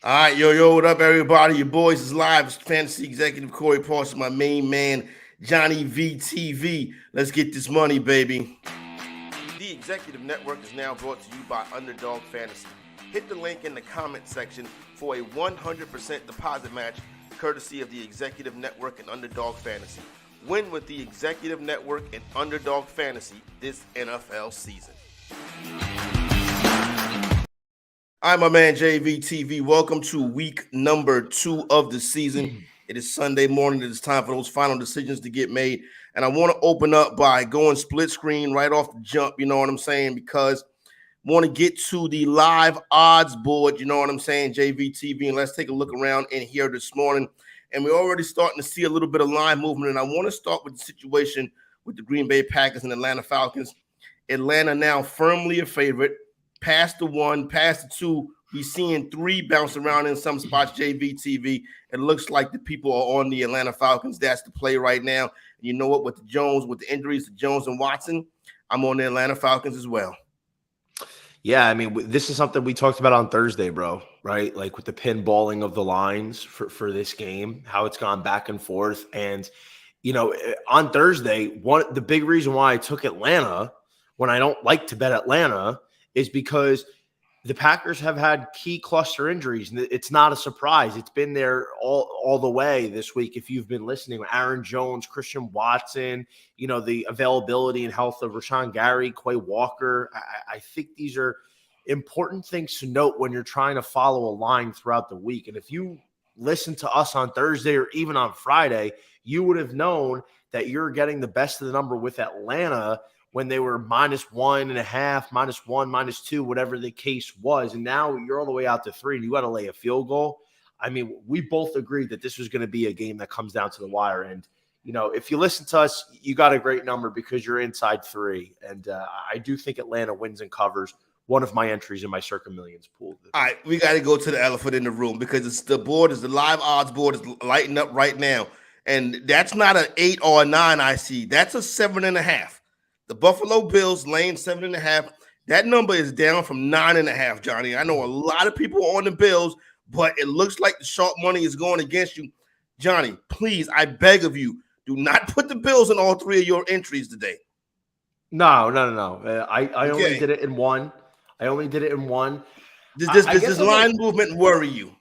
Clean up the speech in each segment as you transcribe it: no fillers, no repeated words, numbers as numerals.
All right, yo, what up, everybody? Your boys is live. It's Fantasy Executive Corey Parson, my main man, Johnny VTV. Let's get this money, baby. The Executive Network is now brought to you by Underdog Fantasy. Hit the link in the comment section for a 100% deposit match, courtesy of the Executive Network and Underdog Fantasy. Win with the Executive Network and Underdog Fantasy this NFL season. I'm my man JVTV. Welcome to week number 2 of the season. It is Sunday morning. It is time for those final decisions to get made. And I want to open up by going split screen right off the jump, you know what I'm saying? Because I want to get to the live odds board, you know what I'm saying, JVTV. And let's take a look around in here this morning. And we're already starting to see a little bit of line movement. And I want to start with the situation with the Green Bay Packers and Atlanta Falcons. Atlanta now firmly a favorite. Past the 1, past the 2, we seeing 3 bounce around in some spots, JVTV. It looks like the people are on the Atlanta Falcons. That's the play right now. And you know what? With the injuries to Jones and Watson, I'm on the Atlanta Falcons as well. Yeah, I mean, this is something we talked about on Thursday, bro, right? Like with the pinballing of the lines for this game, how it's gone back and forth. And, you know, on Thursday, the big reason why I took Atlanta when I don't like to bet Atlanta is because the Packers have had key cluster injuries. And it's not a surprise. It's been there all the way this week. If you've been listening, Aaron Jones, Christian Watson, you know, the availability and health of Rashawn Gary, Quay Walker. I think these are important things to note when you're trying to follow a line throughout the week. And if you listen to us on Thursday or even on Friday, you would have known that you're getting the best of the number with Atlanta when they were -1.5, -1, -2, whatever the case was. And now you're all the way out to 3 and you got to lay a field goal. I mean, we both agreed that this was going to be a game that comes down to the wire. And, you know, if you listen to us, you got a great number because you're inside 3. And I do think Atlanta wins and covers. One of my entries in my Circa Millions pool. All right, we got to go to the elephant in the room because the live odds board is lighting up right now. And that's not an 8 or a 9 I see. That's a 7.5. The Buffalo Bills laying 7.5. That number is down from 9.5, Johnny. I know a lot of people on the Bills, but it looks like the sharp money is going against you. Johnny, please, I beg of you, do not put the Bills in all 3 of your entries today. No. I only did it in one. Does this line movement worry you?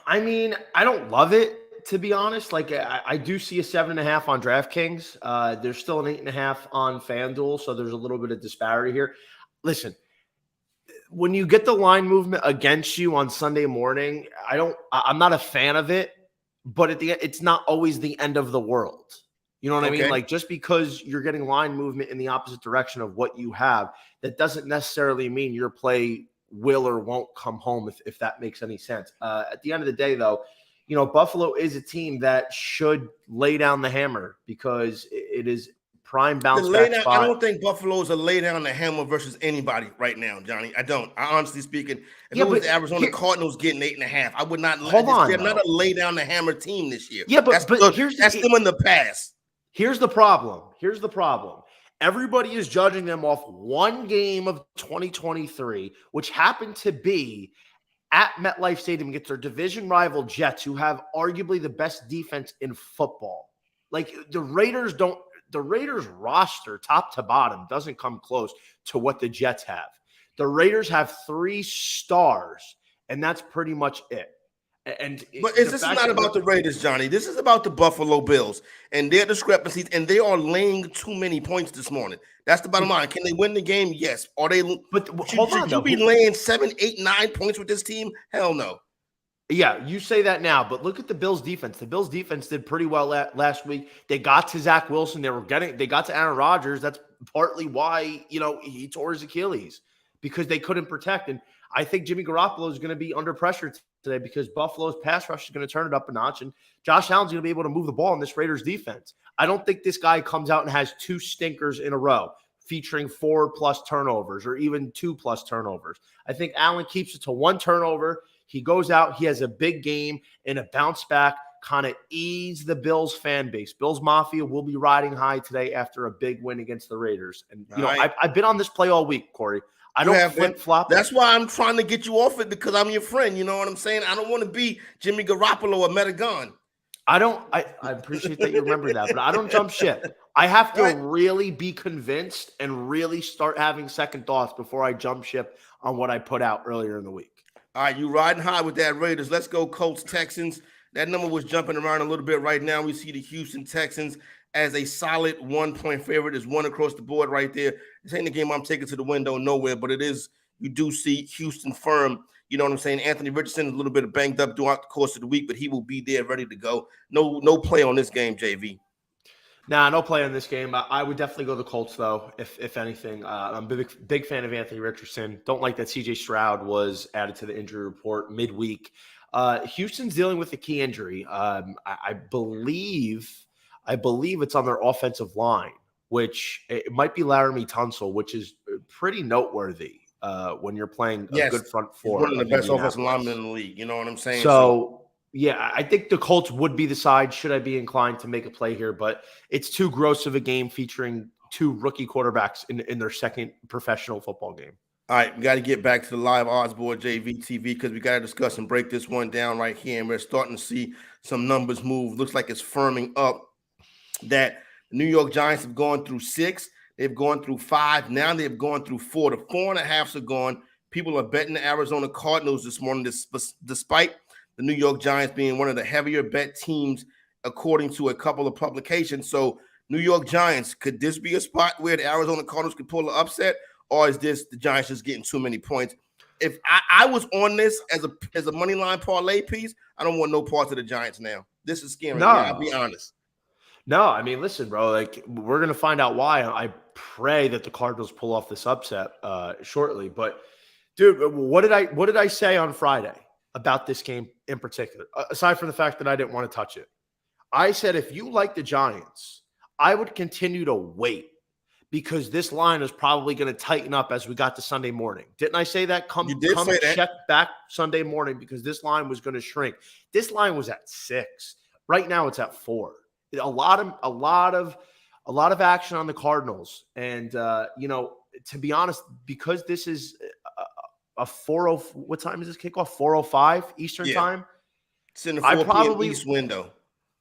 I mean, I don't love it. To be honest, like I do see a 7.5 on DraftKings. There's still an 8.5 on FanDuel, so there's a little bit of disparity here. Listen, when you get the line movement against you on Sunday morning, I'm not a fan of it, but it's not always the end of the world. You know what I mean? Like just because you're getting line movement in the opposite direction of what you have, that doesn't necessarily mean your play will or won't come home, if that makes any sense. At the end of the day, though, you know, Buffalo is a team that should lay down the hammer because it is prime bounce back spot. I don't think Buffalo is a lay down the hammer versus anybody right now, Johnny. I don't. I honestly speaking, if it was the Arizona Cardinals getting 8.5, I would not. They're not a lay down the hammer team this year. Yeah, but that's them in the past. Here's the problem. Everybody is judging them off one game of 2023, which happened to be at MetLife Stadium against their division rival Jets, who have arguably the best defense in football. Like the Raiders roster, top to bottom, doesn't come close to what the Jets have. The Raiders have 3 stars, and that's pretty much it. But this is not about the Raiders, Johnny. This is about the Buffalo Bills and their discrepancies, and they are laying too many points this morning. That's the bottom line. Can they win the game? Yes. Are they? But should you be laying 7, 8, 9 points with this team? Hell no. Yeah, you say that now, but look at the Bills' defense. The Bills' defense did pretty well last week. They got to Zach Wilson. They got to Aaron Rodgers. That's partly why, you know, he tore his Achilles, because they couldn't protect. And I think Jimmy Garoppolo is going to be under pressure today because Buffalo's pass rush is going to turn it up a notch, and Josh Allen's going to be able to move the ball in this Raiders defense. I don't think this guy comes out and has 2 stinkers in a row featuring 4+ turnovers or even 2+ turnovers. I think Allen keeps it to 1 turnover. He goes out, he has a big game and a bounce back, kind of ease the Bills fan base. Bills Mafia will be riding high today after a big win against the Raiders. And, you know, I've been on this play all week, Corey. I You don't have been. flip flop it. That's why I'm trying to get you off it because I'm your friend. You know what I'm saying? I don't want to be Jimmy Garoppolo or Metagon. I appreciate that you remember that, but I don't jump ship. I have to Right? really be convinced and really start having second thoughts before I jump ship on what I put out earlier in the week. All right, you riding high with that Raiders. Let's go Colts Texans. That number was jumping around a little bit right now. We see the Houston Texans as a solid 1 point favorite. There's one across the board right there. This ain't the game I'm taking to the window nowhere, but it is. You do see Houston firm. You know what I'm saying? Anthony Richardson is a little bit banged up throughout the course of the week, but he will be there ready to go. No play on this game, JV. Nah, no play in this game. I would definitely go the Colts though, if anything. I'm a big fan of Anthony Richardson. Don't like that C.J. Stroud was added to the injury report midweek. Houston's dealing with a key injury. I believe it's on their offensive line, which it might be Laramie Tunsil, which is pretty noteworthy when you're playing a Yes, good front he's four one of the of best offensive linemen Indianapolis. in the league. You know what I'm saying? So So, yeah, I think the Colts would be the side should I be inclined to make a play here, but it's too gross of a game featuring two rookie quarterbacks in their second professional football game. all right, we got to get back to the live odds board, JVTV, because we got to discuss and break this one down right here. And we're starting to see some numbers move. Looks like it's firming up that the New York Giants have gone through 6. They've gone through 5. Now they've gone through 4. The 4.5s are gone. People are betting the Arizona Cardinals this morning, despite the New York Giants being one of the heavier bet teams, according to a couple of publications. So, New York Giants, could this be a spot where the Arizona Cardinals could pull an upset? Or is this the Giants just getting too many points? If I was on this as a money line parlay piece, I don't want no parts of the Giants now. This is scaring me. I'll be honest. No, I mean, listen, bro. Like we're gonna find out why. I pray that the Cardinals pull off this upset shortly. But, dude, what did I say on Friday about this game in particular? Aside from the fact that I didn't want to touch it, I said if you like the Giants, I would continue to wait because this line is probably going to tighten up as we got to Sunday morning. Didn't I say that? Come say that. Check back Sunday morning because this line was going to shrink. This line was at 6. Right now it's at 4. A lot of action on the Cardinals. And to be honest, because this is a 4:00, what time is this kickoff? 4:05 Eastern time. It's in the 4 p.m. East window.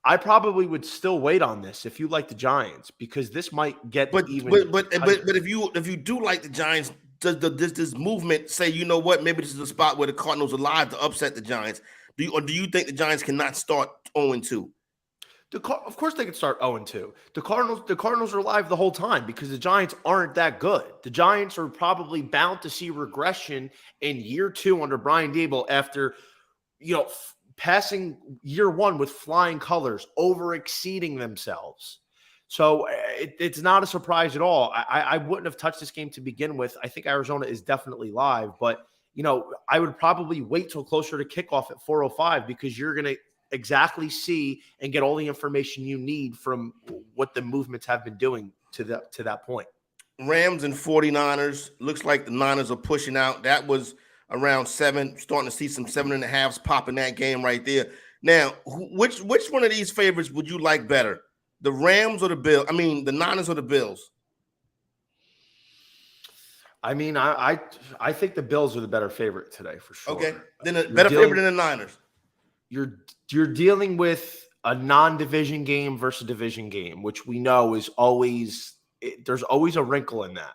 I probably would still wait on this if you like the Giants because this might get but even. But if you do like the Giants, does this movement say, you know what, maybe this is a spot where the Cardinals are live to upset the Giants? Do you think the Giants cannot start 0-2? Of course they could start 0-2. The Cardinals are live the whole time because the Giants aren't that good. The Giants are probably bound to see regression in year 2 under Brian Daboll after, passing year 1 with flying colors, over exceeding themselves. So it's not a surprise at all. I wouldn't have touched this game to begin with. I think Arizona is definitely live, but I would probably wait till closer to kickoff at 4:05 because you're going to exactly see and get all the information you need from what the movements have been doing to that point. Rams and 49ers. Looks like the Niners are pushing out. That was around 7. Starting to see some 7.5s pop in that game right there. Now, which one of these favorites would you like better? The Rams or the Bills? I mean, the Niners or the Bills? I mean, I think the Bills are the better favorite today for sure. Okay, then a better favorite than the Niners. You're dealing with a non-division game versus a division game, which we know is there's always a wrinkle in that.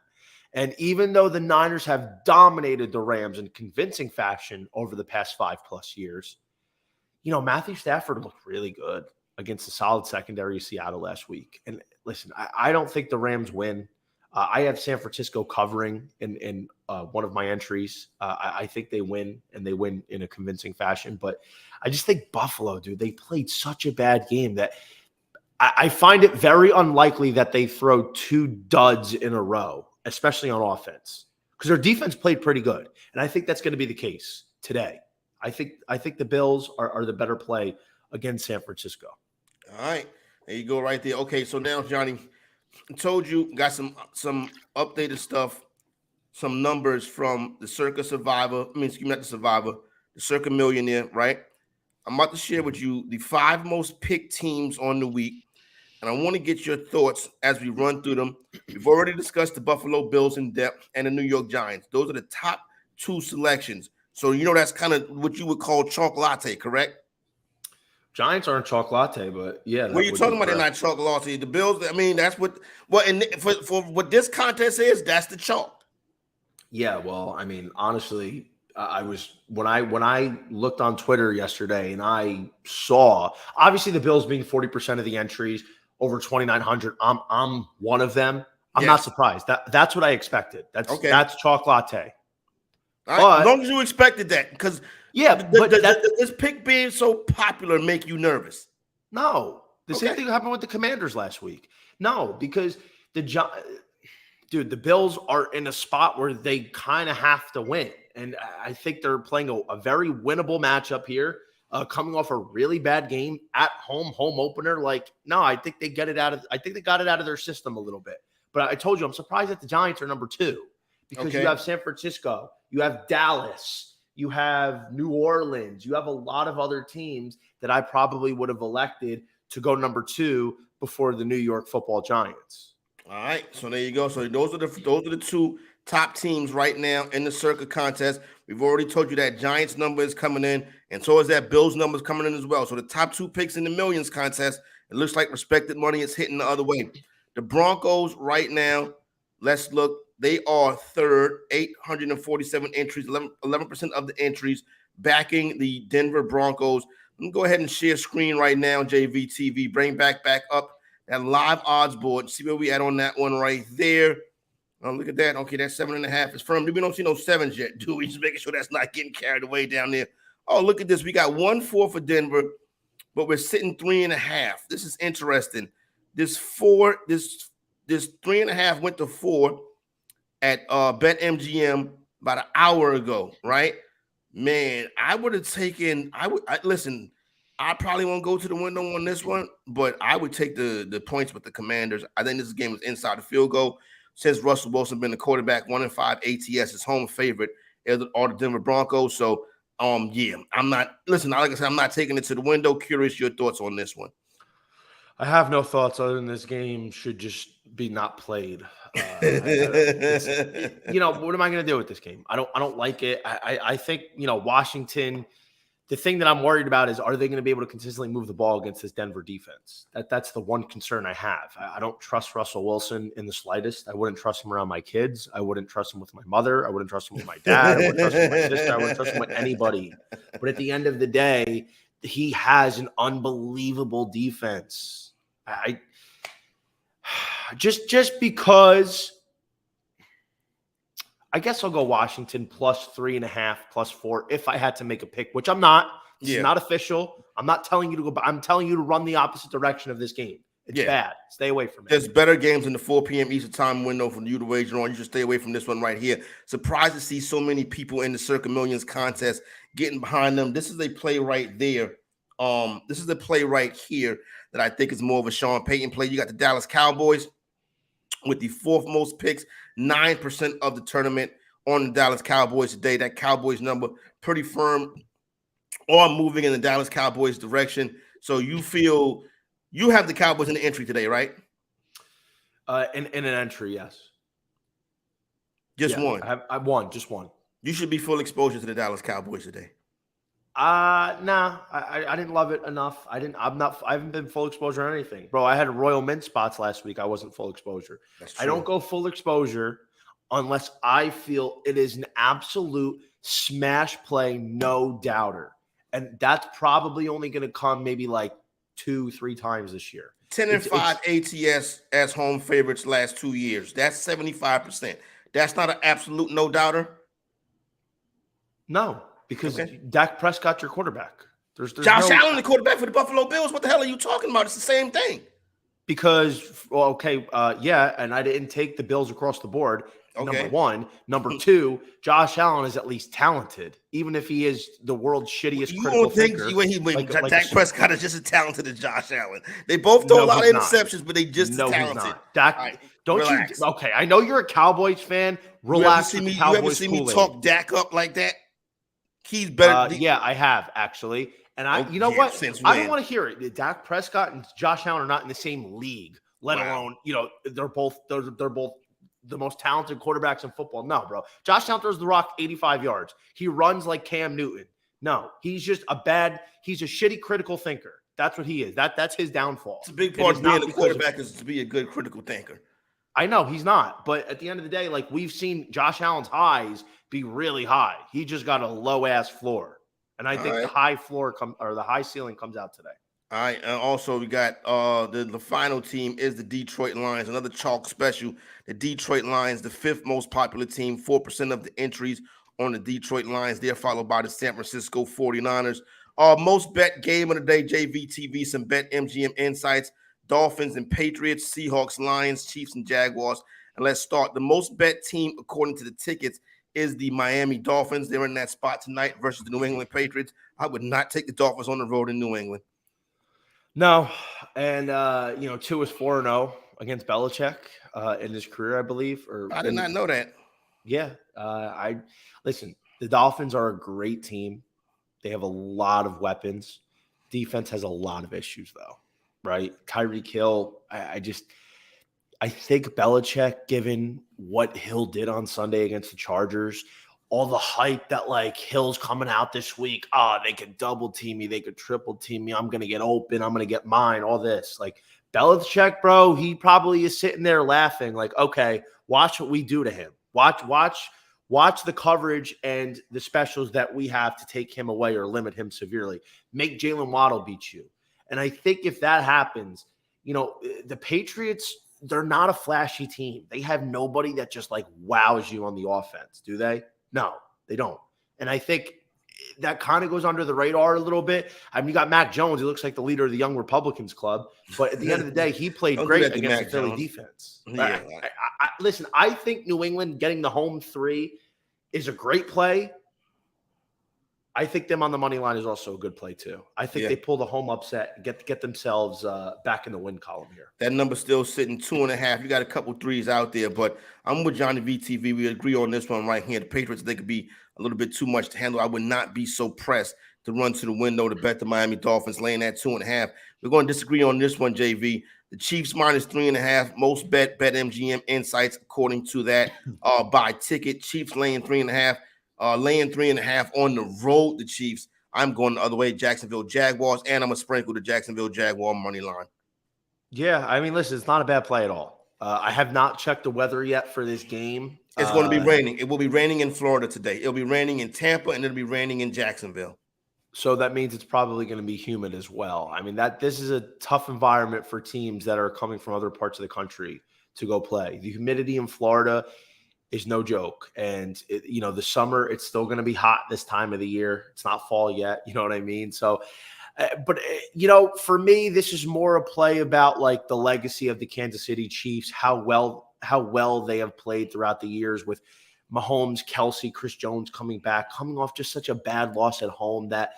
And even though the Niners have dominated the Rams in convincing fashion over the past 5+ years, Matthew Stafford looked really good against the solid secondary of Seattle last week. And listen, I don't think the Rams win. I have San Francisco covering in one of my entries. I think they win, and they win in a convincing fashion. But I just think Buffalo, dude, they played such a bad game that I find it very unlikely that they throw 2 duds in a row, especially on offense, because their defense played pretty good. And I think that's going to be the case today. I think the Bills are the better play against San Francisco. All right. There you go right there. Okay, so now, Johnny, I told you, got some updated stuff, some numbers from the Circa Survivor. Not the Survivor, the Circa Millionaire, right? I'm about to share with you the 5 most picked teams on the week. and I want to get your thoughts as we run through them. We've already discussed the Buffalo Bills in depth and the New York Giants. Those are the top two selections. So, that's kind of what you would call chalk latte, correct? Giants aren't chalk latte, but yeah. What are you talking about? They're not chalk latte. The Bills, I mean, that's what and for what this contest is, that's the chalk. Yeah, well, I mean, honestly, I was when I looked on Twitter yesterday and I saw obviously the Bills being 40% of the entries, over 2,900. I'm one of them. I'm not surprised. That's what I expected. That's chalk latte. All right, as long as you expected that, because does this pick being so popular make you nervous? No, the same thing happened with the Commanders last week. No, because the Bills are in a spot where they kind of have to win, and I think they're playing a very winnable matchup here, coming off a really bad game at home opener. I think they got it out of their system a little bit. But I told you, I'm surprised that the Giants are number 2 because you have San Francisco, you have Dallas, you have New Orleans, you have a lot of other teams that I probably would have elected to go number 2 before the New York Football Giants. All right, so there you go. So those are the two top teams right now in the Circa contest. We've already told you that Giants number is coming in, and so is that Bills number is coming in as well. So the top 2 picks in the millions contest, it looks like respected money is hitting the other way. The Broncos right now, let's look. They are third, 847 entries, 11% of the entries backing the Denver Broncos. Let me go ahead and share screen right now, JVTV. Bring back up that live odds board. See where we at on that one right there. Look at that. Okay, that's 7.5 is firm. We don't see no 7s yet, do we? Just making sure that's not getting carried away down there. Oh, look at this. We got 1-4 for Denver, but we're sitting 3.5. This is interesting. This 3.5 went to 4 at BetMGM about an hour ago, right? Man, I would have taken. Listen. I probably won't go to the window on this one, but I would take the points with the Commanders. I think this game is inside the field goal. Since Russell Wilson been the quarterback, 1-5 ATS, his home favorite are the Denver Broncos. So, I'm not. Listen, like I said, I'm not taking it to the window. Curious your thoughts on this one. I have no thoughts other than this game should just be not played. What am I going to do with this game? I don't like it. I think, Washington, the thing that I'm worried about is, are they going to be able to consistently move the ball against this Denver defense? That's the one concern I have. I don't trust Russell Wilson in the slightest. I wouldn't trust him around my kids. I wouldn't trust him with my mother. I wouldn't trust him with my dad. I wouldn't trust him with my sister. I wouldn't trust him with anybody. But at the end of the day, he has an unbelievable defense. I just because I guess I'll go Washington plus 3.5, plus 4 if I had to make a pick, which I'm not. It's not official. I'm not telling you to go, but I'm telling you to run the opposite direction of this game. It's bad. Stay away from it. There's better games in the 4 p.m. Eastern time window for you to wager on. You should stay away from this one right here. Surprised to see so many people in the Circa Millions contest getting behind them. This is a play right there. This is the play right here that I think is more of a Sean Payton play. You got the Dallas Cowboys with the 4th most picks, 9% of the tournament on the Dallas Cowboys today. That Cowboys number pretty firm, all moving in the Dallas Cowboys direction. So you feel you have the Cowboys in the entry today, right? In an entry, yes. Just one. I won, just one. You should be full exposure to the Dallas Cowboys today. Nah, I didn't love it enough. I haven't been full exposure on anything. Bro, I had Royal Mint spots last week. I wasn't full exposure. I don't go full exposure unless I feel it is an absolute smash play, no doubter. And that's probably only going to come maybe like 2-3 times this year. 10-5 ATS as home favorites last 2 years. That's 75%. That's not an absolute no doubter. No. Because Dak Prescott, your quarterback. There's Josh Allen, the quarterback for the Buffalo Bills. What the hell are you talking about? It's the same thing. Because, and I didn't take the Bills across the board. Okay. Number one. Number 2, Josh Allen is at least talented, even if he is the world's shittiest critical thinker. Dak Prescott is just as talented as Josh Allen. They both throw a lot of interceptions, but they just as talented. He's not. Dak, don't relax. You? Okay, I know you're a Cowboys fan. Relax. You ever see me talk Dak up like that? He's better. Yeah, I have actually. And Oh, you know yeah. what? Since I don't when? want to hear it. Dak Prescott and Josh Allen are not in the same league, let Wow. alone, they're both the most talented quarterbacks in football. No, bro. Josh Allen throws the rock 85 yards. He runs like Cam Newton. No, he's he's a shitty critical thinker. That's what he is. That's his downfall. It's a big It part is of being not a because of quarterback is to be a good critical thinker. I know he's not, but at the end of the day, like we've seen Josh Allen's highs be really high. He just got a low ass floor. And I All think the right. high floor the high ceiling comes out today. All right. And also, we got the final team is the Detroit Lions, another chalk special. The Detroit Lions, the fifth most popular team, 4% of the entries on the Detroit Lions. They're followed by the San Francisco 49ers. Most bet game of the day, JVTV, some bet MGM insights, Dolphins and Patriots, Seahawks, Lions, Chiefs, and Jaguars. And let's start. The most bet team, according to the tickets, is the Miami Dolphins. They're in that spot tonight versus the New England Patriots. I would not take the Dolphins on the road in New England. No, and Tua is 4-0 against Belichick in his career, I believe. I did not know that. Yeah, I listen. The Dolphins are a great team. They have a lot of weapons. Defense has a lot of issues, though. Right, Tyreek Hill. I think Belichick, given what Hill did on Sunday against the Chargers, all the hype that like Hill's coming out this week. They could double team me, they could triple team me. I'm gonna get open, I'm gonna get mine. All this, like Belichick, bro, he probably is sitting there laughing, like, okay, watch what we do to him. Watch the coverage and the specials that we have to take him away or limit him severely. Make Jalen Waddle beat you. And I think if that happens, the Patriots, they're not a flashy team. They have nobody that just like wows you on the offense, do they? No, they don't. And I think that kind of goes under the radar a little bit. I mean, you got Mac Jones. He looks like the leader of the Young Republicans Club. But at the end of the day, he played great against the Philly defense. Yeah. Listen, I think New England getting the home 3 is a great play. I think them on the money line is also a good play too. I think they pull the home upset, get themselves back in the win column here. That number's still sitting 2.5. You got a couple threes out there, but I'm with Johnny VTV. We agree on this one right here. The Patriots, they could be a little bit too much to handle. I would not be so pressed to run to the window to bet the Miami Dolphins laying that 2.5. We're going to disagree on this one, JV. The Chiefs minus 3.5. Most bet MGM insights according to that by ticket. Chiefs laying 3.5. Laying 3.5 on the road, the Chiefs. I'm going the other way, Jacksonville Jaguars, and I'm going to sprinkle the Jacksonville Jaguar money line. Yeah, I mean, listen, it's not a bad play at all. I have not checked the weather yet for this game. It's going to be raining. It will be raining in Florida today. It'll be raining in Tampa, and it'll be raining in Jacksonville. So that means it's probably going to be humid as well. I mean, this is a tough environment for teams that are coming from other parts of the country to go play. The humidity in Florida is no joke. And, the summer, it's still going to be hot this time of the year. It's not fall yet. You know what I mean? So, for me, this is more a play about like the legacy of the Kansas City Chiefs, how well they have played throughout the years with Mahomes, Kelsey, Chris Jones coming off just such a bad loss at home that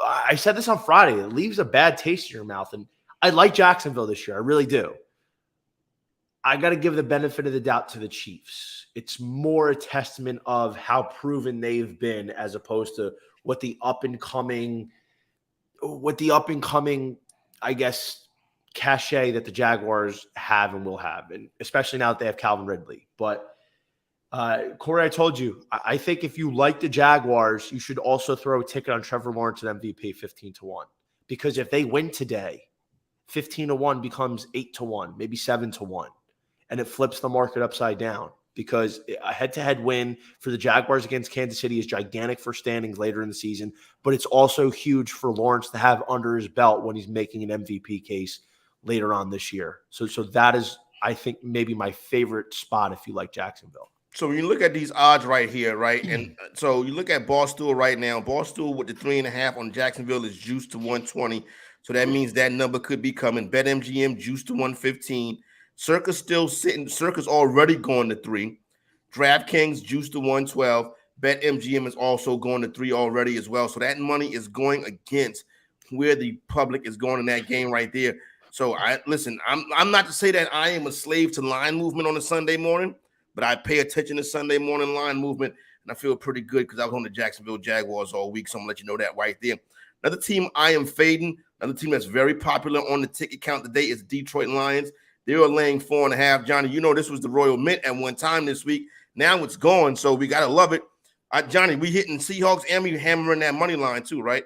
I said this on Friday, it leaves a bad taste in your mouth. And I like Jacksonville this year. I really do. I got to give the benefit of the doubt to the Chiefs. It's more a testament of how proven they've been as opposed to what the up and coming, I guess, cachet that the Jaguars have and will have, and especially now that they have Calvin Ridley. But Corey, I told you, I think if you like the Jaguars, you should also throw a ticket on Trevor Lawrence at MVP 15-1, because if they win today, 15-1 becomes 8-1, maybe 7-1. And it flips the market upside down, because a head-to-head win for the Jaguars against Kansas City is gigantic for standings later in the season, but it's also huge for Lawrence to have under his belt when he's making an MVP case later on this year. So that is, I think, maybe my favorite spot if you like Jacksonville. So when you look at these odds right here, right, and so you look at Barstool right now, Barstool with the 3.5 on Jacksonville is juiced to 120. So that means that number could be coming. BetMGM juiced to 115. Circa's still sitting. Circa's already going to 3. DraftKings juiced to 112. BetMGM is also going to 3 already as well. So that money is going against where the public is going in that game right there. So I'm not to say that I am a slave to line movement on a Sunday morning, but I pay attention to Sunday morning line movement. and I feel pretty good because I was on the Jacksonville Jaguars all week, so I'm going to let you know that right there. Another team I am fading, another team that's very popular on the ticket count today is Detroit Lions. They are laying 4.5. Johnny, you know this was the Royal Mint at one time this week. Now it's gone, so we got to love it. Johnny, we hitting Seahawks and we hammering that money line too, right?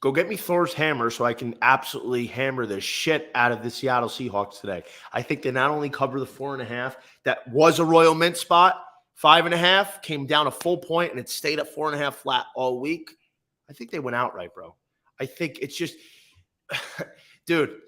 Go get me Thor's hammer so I can absolutely hammer the shit out of the Seattle Seahawks today. I think they not only cover the 4.5, that was a Royal Mint spot, 5.5, came down a full point, and it stayed at 4.5 flat all week. I think they went outright, bro. I think it's just, dude,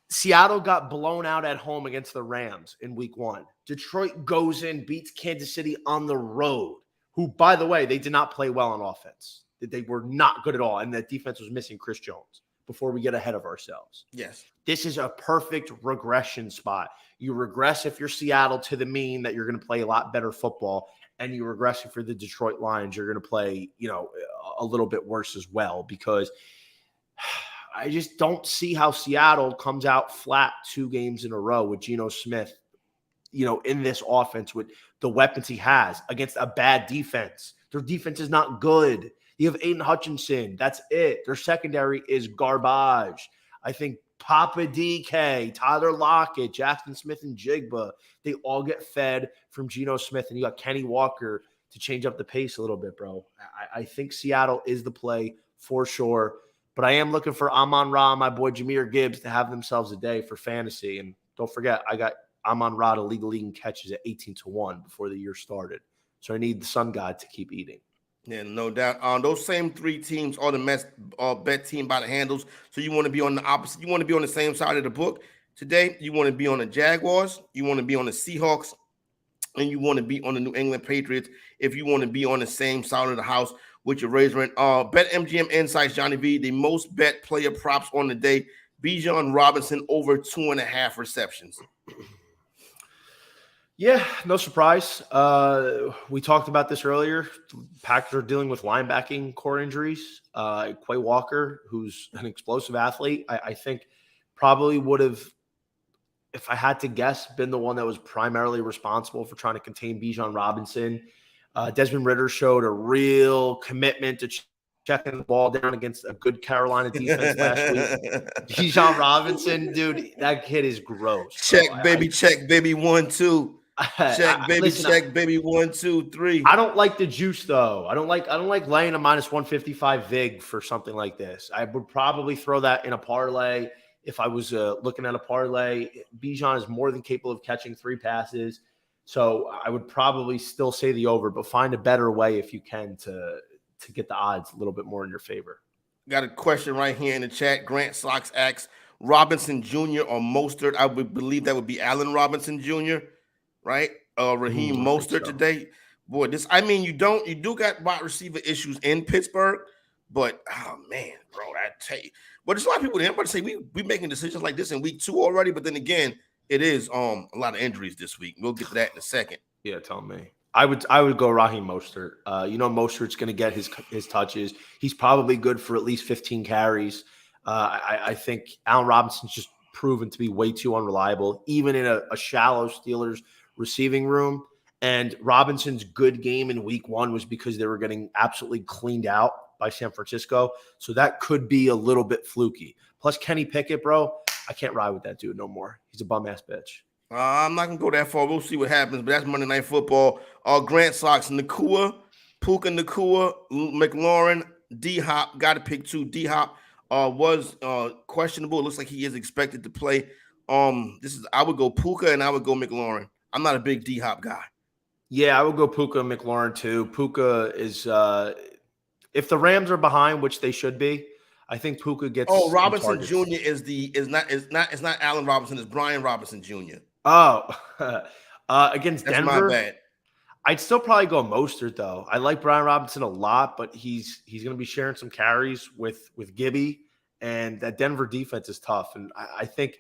Seattle got blown out at home against the Rams in week 1. Detroit goes in, beats Kansas City on the road, who, by the way, they did not play well on offense. They were not good at all, and that defense was missing Chris Jones before we get ahead of ourselves. Yes. This is a perfect regression spot. You regress if you're Seattle to the mean that you're going to play a lot better football, and you regress if you're the Detroit Lions, you're going to play, a little bit worse as well, because I just don't see how Seattle comes out flat 2 games in a row with Geno Smith, in this offense with the weapons he has against a bad defense. Their defense is not good. You have Aiden Hutchinson. That's it. Their secondary is garbage. I think Papa DK, Tyler Lockett, Jackson Smith, and Jigba, they all get fed from Geno Smith. And you got Kenny Walker to change up the pace a little bit, bro. I think Seattle is the play for sure. But I am looking for Amon-Ra, my boy Jahmyr Gibbs, to have themselves a day for fantasy. And don't forget, I got Amon-Ra to lead the league in catches at 18-1 before the year started. So I need the sun god to keep eating. Yeah, no doubt. Those same 3 teams are the bet team by the handles. So you want to be on the opposite. You want to be on the same side of the book. Today, you want to be on the Jaguars. You want to be on the Seahawks. And you want to be on the New England Patriots if you want to be on the same side of the house with your Razor. Bet MGM Insights, Johnny V, the most bet player props on the day. Bijan Robinson over 2.5 receptions. Yeah, no surprise. We talked about this earlier. Packers are dealing with linebacking core injuries. Quay Walker, who's an explosive athlete, I think probably would have, if I had to guess, been the one that was primarily responsible for trying to contain Bijan Robinson. Desmond Ridder showed a real commitment to checking the ball down against a good Carolina defense last week. Bijan Robinson, dude, that kid is gross. Check, baby, 1-2. Check, baby, check, baby, 1, 2, 3. I don't like the juice, though. I don't like laying a minus 155 vig for something like this. I would probably throw that in a parlay. If I was looking at a parlay, Bijan is more than capable of catching 3 passes. So I would probably still say the over, but find a better way if you can to get the odds a little bit more in your favor. Got a question right here in the chat. Grant Sox asks, Robinson Jr. or Mostert? I would believe that would be Allen Robinson Jr., right? Raheem Mostert today. Boy, you do got wide receiver issues in Pittsburgh, but oh man, bro, I tell you. But there's a lot of people there. I'm about to say we making decisions like this in week 2 already, but then again, it is a lot of injuries this week. We'll get to that in a second. Yeah, tell me. I would go Raheem Mostert. Mostert's going to get his touches. He's probably good for at least 15 carries. I think Allen Robinson's just proven to be way too unreliable, even in a shallow Steelers receiving room. And Robinson's good game in week 1 was because they were getting absolutely cleaned out by San Francisco. So that could be a little bit fluky. Plus Kenny Pickett, bro, I can't ride with that dude no more. He's a bum-ass bitch. I'm not going to go that far. We'll see what happens, but that's Monday Night Football. Grant Sox, Puka Nacua, McLaurin, D-Hop. Got to pick 2. D-Hop was questionable. It looks like he is expected to play. I would go Puka and I would go McLaurin. I'm not a big D-Hop guy. Yeah, I would go Puka and McLaurin too. Puka is if the Rams are behind, which they should be, I think Puka gets. Oh, Robinson Jr. is not Allen Robinson. It's Brian Robinson Jr. Oh, against That's Denver. My bad. I'd still probably go Mostert though. I like Brian Robinson a lot, but he's going to be sharing some carries with Gibby, and that Denver defense is tough. And I think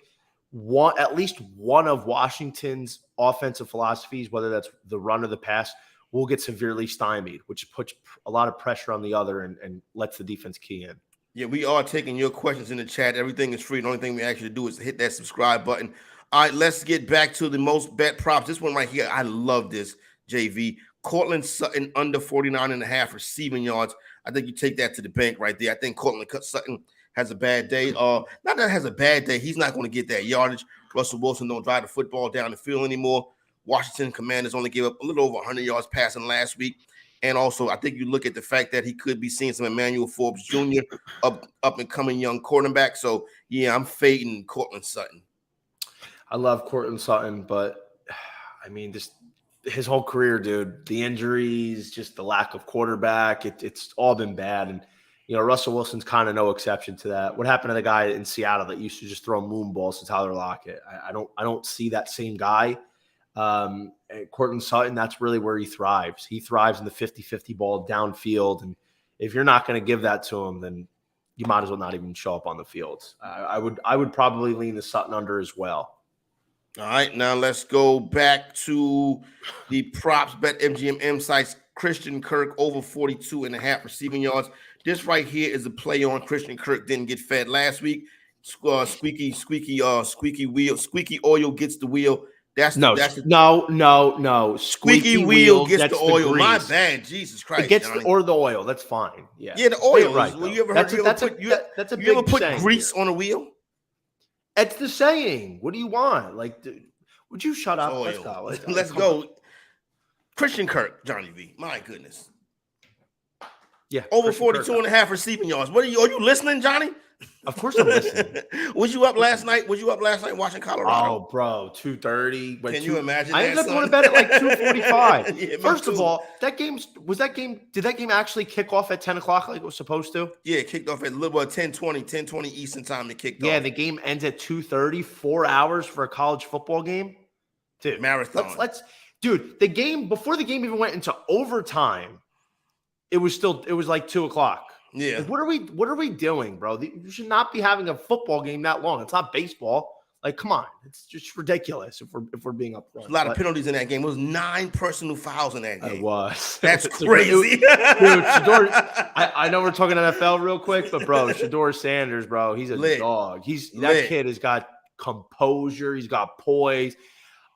at least one of Washington's offensive philosophies, whether that's the run or the pass, will get severely stymied, which puts a lot of pressure on the other and lets the defense key in. Yeah, we are taking your questions in the chat. Everything is free. The only thing we actually do is hit that subscribe button. All right, let's get back to the most bet props. This one right here, I love this, JV. Cortland Sutton under 49.5 receiving yards. I think you take that to the bank right there. I think Cortland Sutton has a bad day. Not that has a bad day. He's not going to get that yardage. Russell Wilson don't drive the football down the field anymore. Washington Commanders only gave up a little over 100 yards passing last week. And also, I think you look at the fact that he could be seeing some Emmanuel Forbes Jr. up and coming young quarterback. So, yeah, I'm fading Cortland Sutton. I love Cortland Sutton, but, I mean, just his whole career, dude, the injuries, just the lack of quarterback, it's all been bad. And, you know, Russell Wilson's kind of no exception to that. What happened to the guy in Seattle that used to just throw moon balls to Tyler Lockett? I don't see that same guy. Cortland Sutton, that's really where he thrives. He thrives in the 50-50 ball downfield. And if you're not going to give that to him, then you might as well not even show up on the field. I would probably lean the Sutton under as well. All right, now let's go back to the props bet MGM sites. Christian Kirk over 42.5 receiving yards. This right here is a play on Christian Kirk didn't get fed last week. Squeaky oil gets the wheel. No. Squeaky wheel gets the oil. My bad, Jesus Christ. It gets the oil. That's fine. Yeah, the oil. Right. Well, you ever heard? That's a big you ever put saying grease here. on a wheel? It's the saying. What do you want? Like, would you shut up? Let's go. Let's go. Christian Kirk, Johnny V. My goodness. Yeah. Over 42.5 receiving yards. Are you listening, Johnny? Of course I'm listening. Was you up last night? Watching Colorado? Oh, bro, 2:30. Can you imagine? I ended up going to bed at like 2:45. Yeah, First of all, did that game actually kick off at 10 o'clock like it was supposed to? Yeah, it kicked off at a little 10:20 Eastern time. It kicked off. Yeah, the game ends at 2:30. 4 hours for a college football game, dude. Marathon. Dude. The game before the game even went into overtime, it was like 2 o'clock. Yeah. Like, what are we doing, bro? You should not be having a football game that long. It's not baseball. Like, come on. It's just ridiculous if we're being upfront. A lot of penalties in that game. It was 9 personal fouls in that game. It was. That's crazy. Dude, Shedeur, I know we're talking NFL real quick, but bro, Shedeur Sanders, bro, he's a dog. That kid has got composure. He's got poise.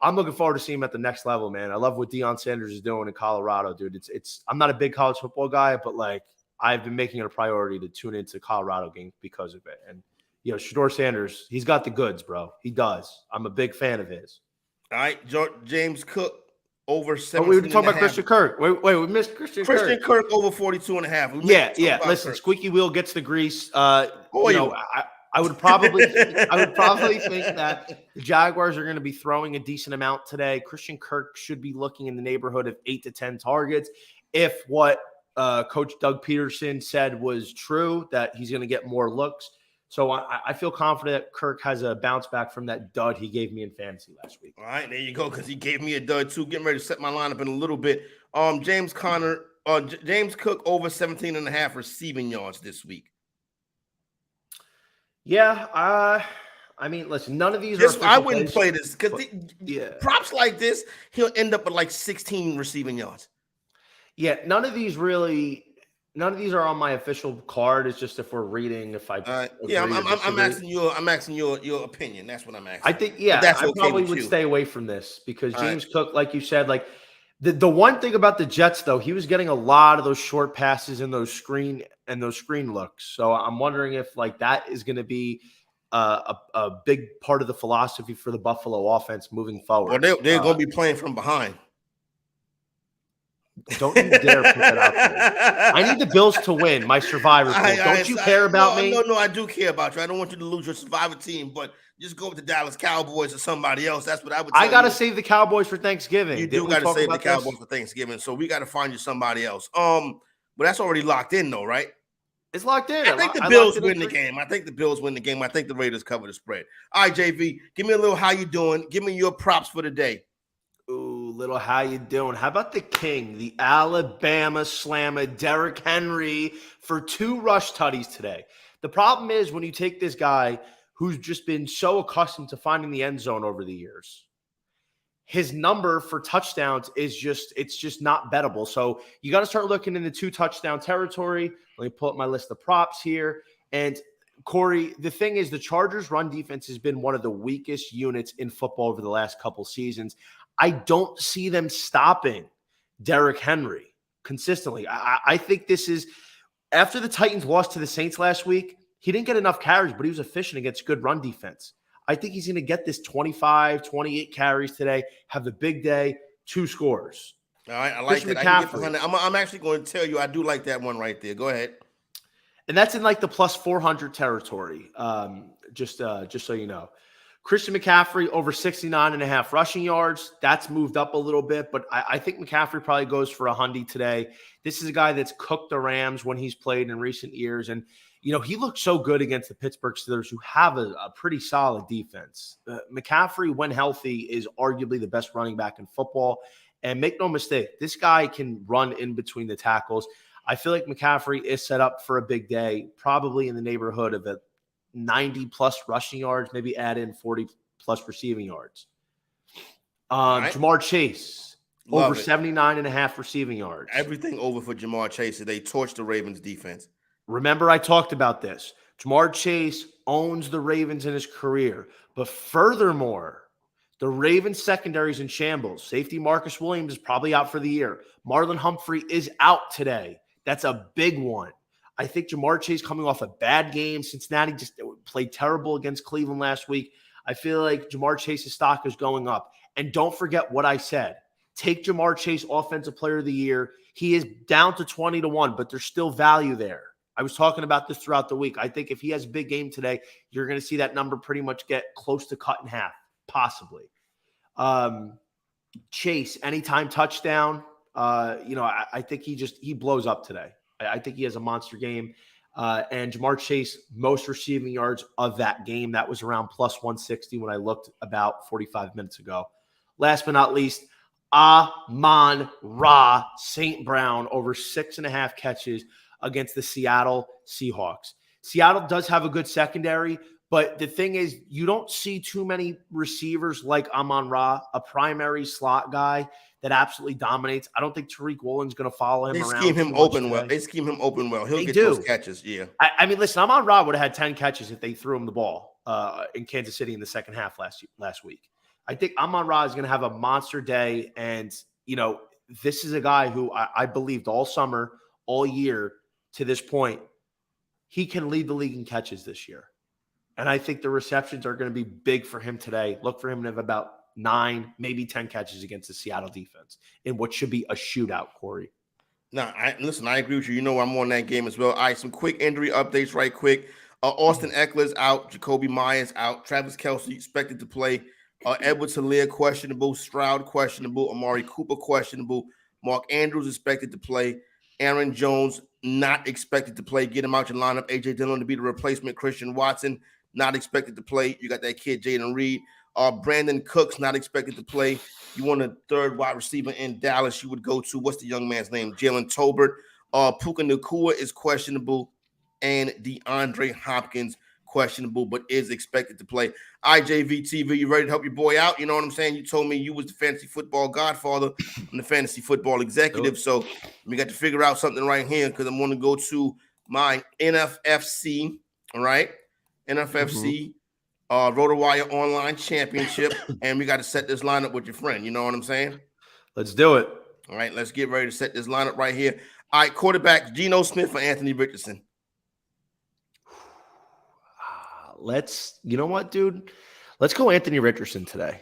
I'm looking forward to seeing him at the next level, man. I love what Deion Sanders is doing in Colorado, dude. I'm not a big college football guy, but like I've been making it a priority to tune into Colorado games because of it. And you know, Shedeur Sanders, he's got the goods, bro. He does. I'm a big fan of his. All right, James Cook over 17. We were talking about Christian Kirk. Wait, we missed Christian Kirk. Christian Kirk over 42.5. Yeah. Listen, Kirk. Squeaky wheel gets the grease. I would probably think that the Jaguars are going to be throwing a decent amount today. Christian Kirk should be looking in the neighborhood of 8 to 10 targets. If what Coach Doug Peterson said was true, that he's going to get more looks. So I feel confident that Kirk has a bounce back from that dud he gave me in fantasy last week. All right, there you go, because he gave me a dud too. Getting ready to set my lineup in a little bit. James Cook over 17.5 receiving yards this week. Yeah, I mean, listen, none of these are. I wouldn't play this because props like this, he'll end up with like 16 receiving yards. Yeah, none of these are on my official card. It's just if we're reading, if I I'm asking your opinion. That's what I'm asking. I think I probably would stay away from this because James Cook, like you said, like the one thing about the Jets though, he was getting a lot of those short passes and those screen looks. So I'm wondering if like that is going to be a big part of the philosophy for the Buffalo offense moving forward. Well, they're going to be playing from behind. Don't you dare put that out there. I need the Bills to win my survivor team. Don't you care about me? No, I do care about you. I don't want you to lose your survivor team, but just go with the Dallas Cowboys or somebody else. That's what I would tell you. I got to save the Cowboys for Thanksgiving. You do got to save the Cowboys for Thanksgiving, so we got to find you somebody else. But that's already locked in, though, right? It's locked in. I think the Bills win the game. I think the Raiders cover the spread. All right, JV, give me a little how you doing. Give me your props for the day. Ooh, little how you doing? How about the king, the Alabama slammer, Derrick Henry, for 2 rush tutties today? The problem is when you take this guy who's just been so accustomed to finding the end zone over the years, his number for touchdowns is just not bettable. So you got to start looking in the 2 touchdown territory. Let me pull up my list of props here. And Corey, the thing is the Chargers run defense has been one of the weakest units in football over the last couple seasons. I don't see them stopping Derrick Henry consistently. I think this is after the Titans lost to the Saints last week. He didn't get enough carries, but he was efficient against good run defense. I think he's going to get this 25, 28 carries today, have the big day, 2 scores. All right, I like Christian that. I can get McCaffrey. behind that. I'm actually going to tell you, I do like that one right there. Go ahead. And that's in like the plus 400 territory, just so you know. Christian McCaffrey over 69.5 rushing yards. That's moved up a little bit, but I think McCaffrey probably goes for 100 today. This is a guy that's cooked the Rams when he's played in recent years. And, he looked so good against the Pittsburgh Steelers, who have a pretty solid defense. McCaffrey, when healthy, is arguably the best running back in football. And make no mistake, this guy can run in between the tackles. I feel like McCaffrey is set up for a big day, probably in the neighborhood of 90-plus rushing yards, maybe add in 40-plus receiving yards. Right. Jamar Chase, over 79.5 receiving yards. Everything over for Jamar Chase. They torched the Ravens defense. Remember, I talked about this. Jamar Chase owns the Ravens in his career. But furthermore, the Ravens secondary is in shambles. Safety Marcus Williams is probably out for the year. Marlon Humphrey is out today. That's a big one. I think Jamar Chase coming off a bad game. Cincinnati just played terrible against Cleveland last week. I feel like Jamar Chase's stock is going up. And don't forget what I said. Take Jamar Chase Offensive Player of the Year. He is down to 20-1, but there's still value there. I was talking about this throughout the week. I think if he has a big game today, you're going to see that number pretty much get close to cut in half, possibly. Chase, anytime touchdown. I think he blows up today. I think he has a monster game. And Jamar Chase, most receiving yards of that game. That was around plus 160 when I looked about 45 minutes ago. Last but not least, Amon-Ra St. Brown over 6.5 catches against the Seattle Seahawks. Seattle does have a good secondary, but the thing is, you don't see too many receivers like Amon-Ra, a primary slot guy that absolutely dominates. I don't think Tariq Woolen's going to follow him around. They scheme him open well. He'll get those catches, yeah. I mean, listen, Amon-Ra would have had 10 catches if they threw him the ball in Kansas City in the second half last week. I think Amon-Ra is going to have a monster day, and, this is a guy who I believed all summer, all year to this point, he can lead the league in catches this year. And I think the receptions are going to be big for him today. Look for him to have about 9, maybe 10 catches against the Seattle defense in what should be a shootout, Corey. No, I agree with you. I'm on that game as well. All right, some quick injury updates right quick. Austin Eckler's out. Jacoby Myers out. Travis Kelce expected to play. Edwards-Helaire questionable. Stroud questionable. Amari Cooper questionable. Mark Andrews expected to play. Aaron Jones not expected to play. Get him out your lineup. A.J. Dillon to be the replacement. Christian Watson not expected to play. You got that kid, Jaden Reed. Brandon Cooks not expected to play. You want a third wide receiver in Dallas, you would go to, what's the young man's name? Jalen Tolbert. Puka Nacua is questionable. And DeAndre Hopkins questionable, but is expected to play. IJVTV, you ready to help your boy out? You know what I'm saying? You told me you was the fantasy football godfather. I'm the fantasy football executive. So we got to figure out something right here because I'm going to go to my NFFC, all right? NFFC, RotoWire Online Championship, and we got to set this lineup with your friend. You know what I'm saying? Let's do it. All right, let's get ready to set this lineup right here. All right, quarterback, Geno Smith or Anthony Richardson? You know what, dude? Let's go Anthony Richardson today.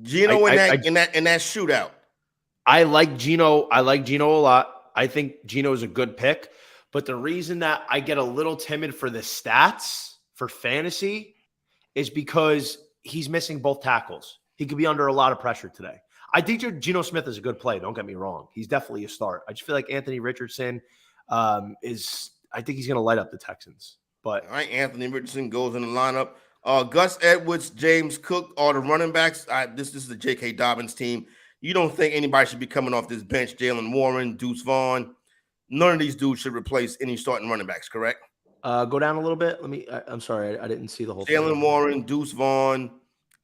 Geno in that shootout. I like Geno. I like Geno a lot. I think Geno is a good pick. But the reason that I get a little timid for the stats for fantasy is because he's missing both tackles. He could be under a lot of pressure today. I think Geno Smith is a good play. Don't get me wrong. He's definitely a start. I just feel like Anthony Richardson I think he's going to light up the Texans. But all right, Anthony Richardson goes in the lineup. Gus Edwards, James Cook are the running backs. This is the J.K. Dobbins team. You don't think anybody should be coming off this bench? Jalen Warren, Deuce Vaughn. None of these dudes should replace any starting running backs, correct? Go down a little bit. I'm sorry. I didn't see the whole thing. Jalen Warren, Deuce Vaughn,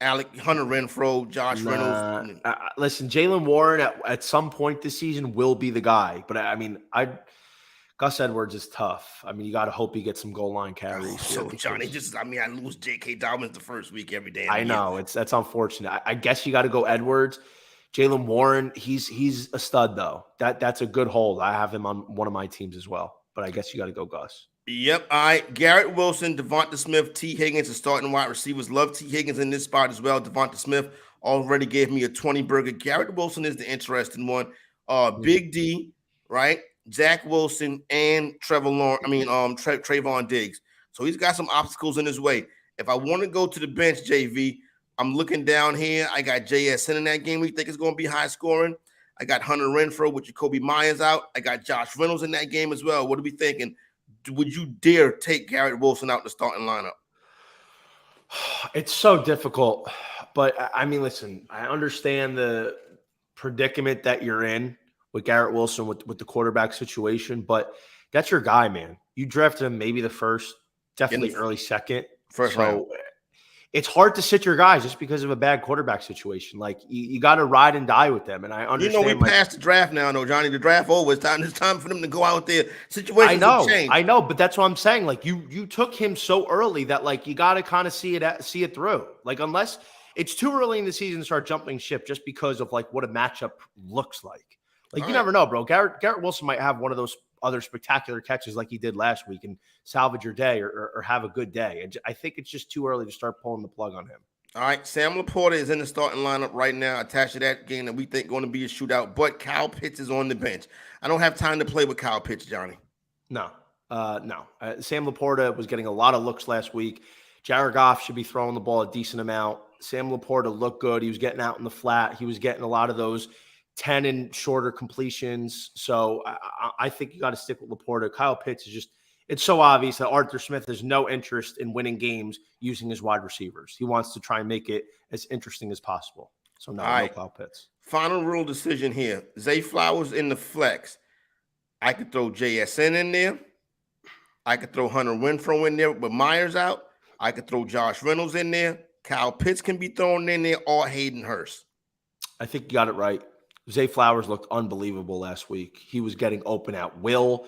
Hunter Renfrow, Josh Reynolds. Listen, Jalen Warren at some point this season will be the guy. But Gus Edwards is tough. I mean, you got to hope he gets some goal line carries. So, Johnny, I lose J.K. Dobbins the first week every day. I know. That's unfortunate. I guess you got to go Edwards Jaylen Warren, he's a stud though. That's a good hold. I have him on one of my teams as well. But I guess you got to go Gus. Yep. All right. Garrett Wilson, Devonta Smith, T. Higgins are starting wide receivers. Love T. Higgins in this spot as well. Devonta Smith already gave me a 20 burger. Garrett Wilson is the interesting one. Big D, right? Zach Wilson and Trayvon Diggs. So he's got some obstacles in his way. If I want to go to the bench, JV, I'm looking down here. I got JSN in that game. We think it's going to be high scoring. I got Hunter Renfrow with Jacoby Myers out. I got Josh Reynolds in that game as well. What are we thinking? Would you dare take Garrett Wilson out the starting lineup? It's so difficult. But, I mean, listen, I understand the predicament that you're in with Garrett Wilson with the quarterback situation, but that's your guy, man. You drafted him maybe the first, definitely early second. First round. It's hard to sit your guys just because of a bad quarterback situation. Like you got to ride and die with them. And I understand. We passed the draft now, though, Johnny. The draft over. It's time for them to go out there. Situations have changed. I know, but that's what I'm saying. Like you took him so early that like you got to kind of see it through. Like unless it's too early in the season to start jumping ship just because of like what a matchup looks like. Like you never know, bro. Garrett Wilson might have one of those other spectacular catches like he did last week and salvage your day or have a good day. And I think it's just too early to start pulling the plug on him. All right, Sam Laporta is in the starting lineup right now, attached to that game that we think going to be a shootout, but Kyle Pitts is on the bench. I don't have time to play with Kyle Pitts, Johnny. No. Sam Laporta was getting a lot of looks last week. Jared Goff should be throwing the ball a decent amount. Sam Laporta looked good. He was getting out in the flat. He was getting a lot of those 10 and shorter completions. So I think you got to stick with Laporta. Kyle Pitts is just, it's so obvious that Arthur Smith has no interest in winning games using his wide receivers. He wants to try and make it as interesting as possible. So no Kyle Pitts. Final rule decision here. Zay Flowers in the flex. I could throw JSN in there. I could throw Hunter Renfrow in there with Myers out. I could throw Josh Reynolds in there. Kyle Pitts can be thrown in there, or Hayden Hurst. I think you got it right. Zay Flowers looked unbelievable last week. He was getting open at will.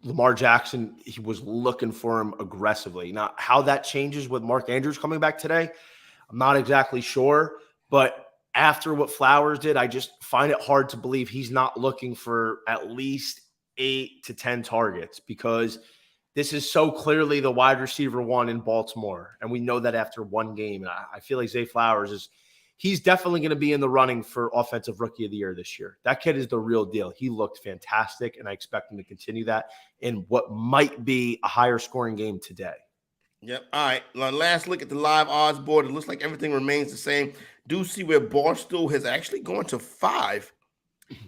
Lamar Jackson, he was looking for him aggressively. Now, how that changes with Mark Andrews coming back today, I'm not exactly sure. But after what Flowers did, I just find it hard to believe he's not looking for at least 8 to 10 targets because this is so clearly the wide receiver one in Baltimore. And we know that after one game. And I feel like Zay Flowers he's definitely going to be in the running for Offensive Rookie of the Year this year. That kid is the real deal. He looked fantastic, and I expect him to continue that in what might be a higher scoring game today. Yep. All right. Last look at the live odds board. It looks like everything remains the same. Do see where Barstool has actually gone to 5,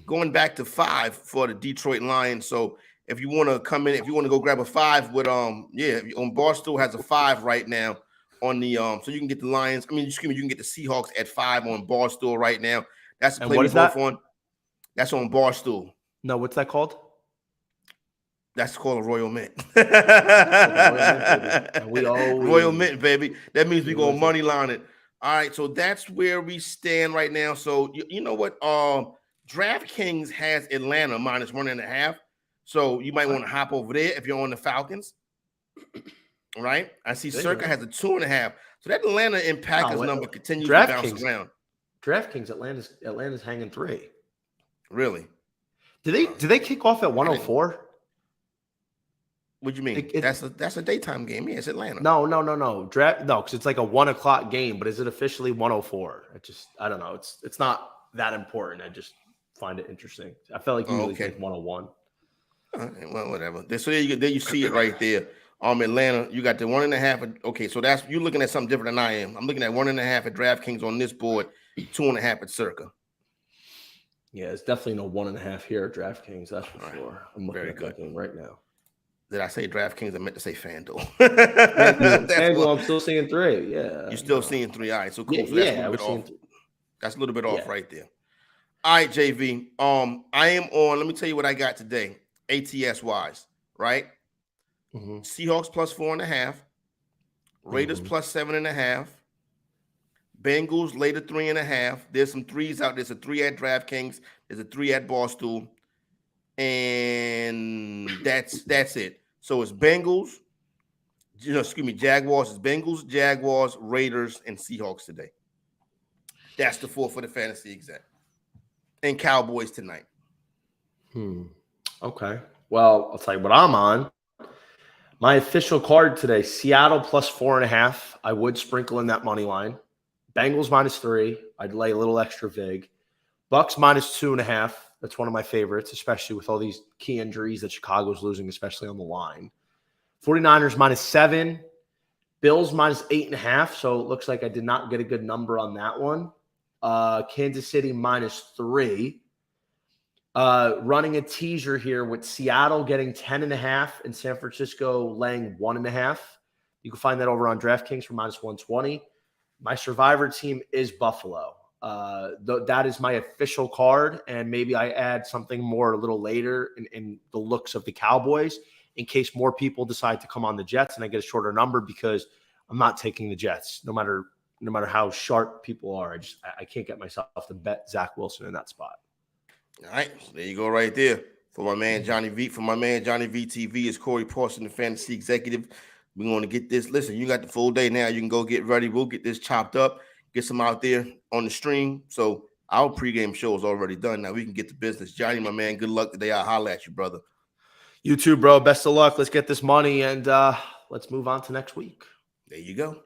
going back to 5 for the Detroit Lions. So if you want to come in, if you want to go grab a 5 with on Barstool has a 5 right now. On the so you can get the Lions. You can get the Seahawks at 5 on Barstool right now. That's the play we both on. That's on Barstool. No, what's that called? That's called a Royal Mint. Royal Mint, baby. That means we gonna money line it. All right, so that's where we stand right now. So you know what? DraftKings has Atlanta -1.5. So you might want to hop over there if you're on the Falcons. Right, I see Circa has a 2.5, so that Atlanta and Packers number continues to bounce around. DraftKings, Atlanta's hanging 3. Really? Do they kick off at 104? What do you mean? That's a daytime game. Yeah, it's Atlanta. No. No, because it's like a 1 o'clock game. But is it officially 104? I don't know. It's not that important. I just find it interesting. I felt like usually it's like 101. Well, whatever. So there you see it right there. Atlanta, you got the 1.5. Okay, so that's you're looking at something different than I am. I'm looking at 1.5 at DraftKings on this board, 2.5 at Circa. Yeah, it's definitely no 1.5 here at DraftKings. That's for sure. I'm looking at that game right now. Did I say DraftKings? I meant to say FanDuel. FanDuel, I'm still seeing 3. Yeah, you're still seeing 3. All right, so cool. So that's a little bit off right there. All right, JV. I am on. Let me tell you what I got today. ATS wise, right? Mm-hmm. Seahawks +4.5, Raiders +7.5, Bengals later 3.5. There's some 3s out. There's a 3 at DraftKings. There's a 3 at Barstool, and that's it. So it's Bengals. Jaguars. It's Bengals, Jaguars, Raiders, and Seahawks today. That's the 4 for the fantasy exec. and Cowboys tonight. Okay. Well, I'll tell you what I'm on. My official card today, Seattle plus 4.5. I would sprinkle in that money line. Bengals -3. I'd lay a little extra vig. Bucks -2.5. That's one of my favorites, especially with all these key injuries that Chicago's losing, especially on the line. 49ers -7. Bills -8.5. So it looks like I did not get a good number on that one. Kansas City -3. Running a teaser here with Seattle getting 10.5 and San Francisco laying 1.5. You can find that over on DraftKings for -120. My survivor team is Buffalo. That is my official card, and maybe I add something more a little later in the looks of the Cowboys in case more people decide to come on the Jets and I get a shorter number because I'm not taking the Jets no matter how sharp people are. I can't get myself to bet Zach Wilson in that spot. All right, so there you go right there. For my man Johnny V, TV is Corey Parson, the fantasy executive. We want to get this. Listen, you got the full day now. You can go get ready. We'll get this chopped up, get some out there on the stream. So our pregame show is already done. Now we can get to business. Johnny, my man, good luck today. I'll holler at you, brother. You too, bro. Best of luck. Let's get this money and let's move on to next week. There you go.